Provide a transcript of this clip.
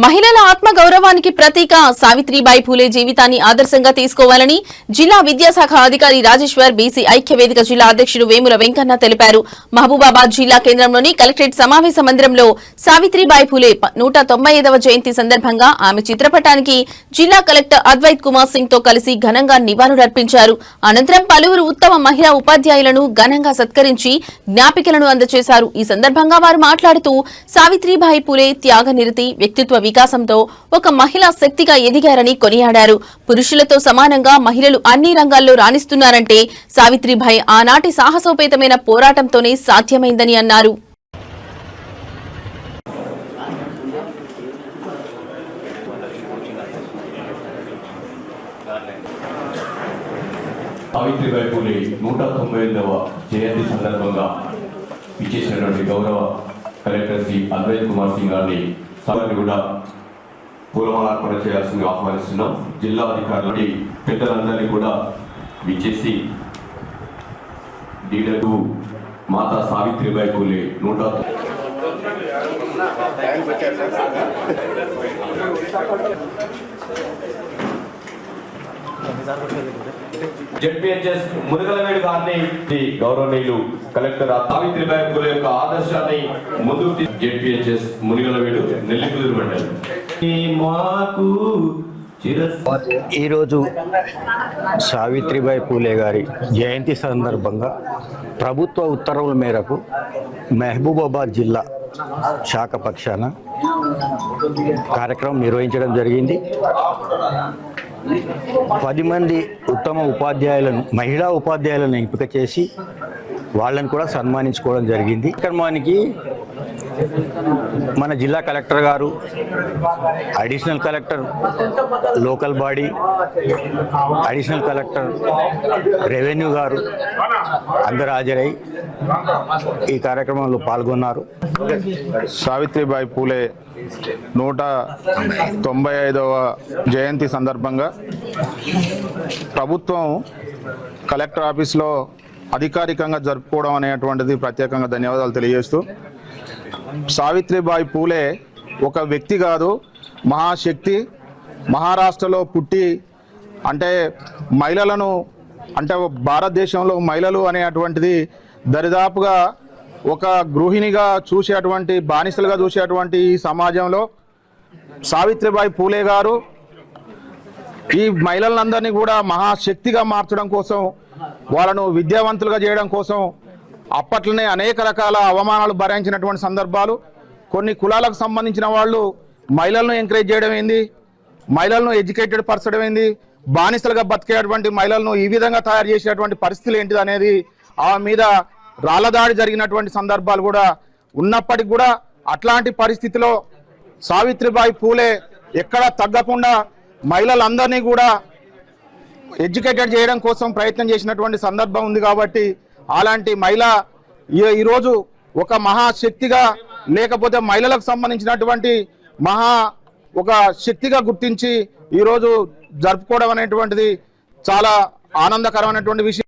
మహిళల ఆత్మ గౌరవానికి ప్రతీక సావిత్రిబాయి పూలే జీవితాన్ని ఆదర్శంగా తీసుకోవాలని జిల్లా విద్యాశాఖ అధికారి రాజేశ్వర్ బీసీ ఐక్యవేదిక జిల్లా అధ్యక్షుడు వేముల వెంకన్న తెలిపారు. మహబూబాబాద్ జిల్లా కేంద్రంలోని కలెక్టరేట్ సమావేశ మందిరంలో సావిత్రిబాయి పూలే 195వ జయంతి సందర్భంగా ఆమె చిత్రపటానికి జిల్లా కలెక్టర్ అద్వైత్ కుమార్ సింగ్ తో కలిసి ఘనంగా నివాళులర్పించారు. అనంతరం పలువురు ఉత్తమ మహిళా ఉపాధ్యాయులను ఘనంగా సత్కరించి జ్ఞాపికలను అందజేశారు. ఈ సందర్భంగా వారు మాట్లాడుతూ సావిత్రిబాయి పూలే త్యాగనిరతి వ్యక్తిత్వ వికాసంతో ఒక మహిళా శక్తిగా ఎదిగారని కొనియాడారు. పురుషులతో సమానంగా మహిళలు అన్ని రంగాల్లో రాణిస్తున్నారంటే సావిత్రిబాయి ఆనాటి సాహసోపేతమైన పోరాటంతోనే సాధ్యమైందని అన్నారు. సావిత్రిబాయి పూలే 198వ జయంతి సందర్భంగా ఇచ్చేసినటువంటి గౌరవ కలెక్టర్ శ్రీ అద్వైత్ కుమార్ సింగ్ గారిని సభని కూడా పూలమాలార్పణ చేయాల్సిందిగా ఆహ్వానిస్తున్నాం. జిల్లా అధికారులని పెద్దలందరినీ కూడా విచ్చేసి డీడర్కు మాతా సావిత్రిబాయి పూలే జెడ్పీహెచ్ఎస్ మునగలవేడు గారిని గౌరవనీయులు కలెక్టర్ సావిత్రిబాయి పూలే యొక్క ఆదర్శాన్ని ముందుకు జెడ్పీహెచ్ఎస్ మునగలవేడు నెల్లికుదురు మండలి. ఈరోజు సావిత్రిబాయి పూలే గారి జయంతి సందర్భంగా ప్రభుత్వ ఉత్తర్వుల మేరకు మహబూబాబాద్ జిల్లా శాఖ పక్షాన కార్యక్రమం నిర్వహించడం జరిగింది. 10 మంది ఉత్తమ ఉపాధ్యాయులను మహిళా ఉపాధ్యాయులను ఎంపిక చేసి వాళ్ళని కూడా సన్మానించుకోవడం జరిగింది. కార్యక్రమానికి మన జిల్లా కలెక్టర్ గారు, additional collector local body, additional collector revenue గారు అందరూ హాజరై ఈ కార్యక్రమంలో పాల్గొన్నారు. సావిత్రిబాయి పూలే 195వ జయంతి సందర్భంగా ప్రభుత్వం కలెక్టర్ ఆఫీస్లో అధికారికంగా జరుపుకోవడం అనేటువంటిది ప్రత్యేకంగా ధన్యవాదాలు తెలియజేస్తూ, సావిత్రిబాయి పూలే ఒక వ్యక్తి కాదు, మహాశక్తి. మహారాష్ట్రలో పుట్టి అంటే మహిళలను అంటే భారతదేశంలో మహిళలు అనేటువంటిది దరిదాపుగా ఒక గృహిణిగా చూసేటువంటి, బానిసలుగా చూసేటువంటి ఈ సమాజంలో సావిత్రిబాయి పూలే గారు ఈ మహిళలందరినీ కూడా మహాశక్తిగా మార్చడం కోసం, వాళ్ళను విద్యావంతులుగా చేయడం కోసం అప్పట్లోనే అనేక రకాల అవమానాలు భరించినటువంటి సందర్భాలు. కొన్ని కులాలకు సంబంధించిన వాళ్ళు మహిళలను ఎంకరేజ్ చేయడం ఏంది, మహిళలను ఎడ్యుకేటెడ్ పరచడం ఏంది, బానిసలుగా బతికేటువంటి మహిళలను ఈ విధంగా తయారు చేసేటువంటి పరిస్థితులు ఏంటిది అనేది ఆమె మీద రాళ్లదాడి జరిగినటువంటి సందర్భాలు కూడా ఉన్నప్పటికీ కూడా అట్లాంటి పరిస్థితిలో సావిత్రిబాయి పూలే ఎక్కడా తగ్గకుండా మహిళలందరినీ కూడా ఎడ్యుకేటెడ్ చేయడం కోసం ప్రయత్నం చేసినటువంటి సందర్భం ఉంది. కాబట్టి అలాంటి మహిళ ఈరోజు ఒక మహాశక్తిగా, లేకపోతే మహిళలకు సంబంధించినటువంటి ఒక శక్తిగా గుర్తించి ఈరోజు జరుపుకోవడం అనేటువంటిది చాలా ఆనందకరమైనటువంటి విషయం.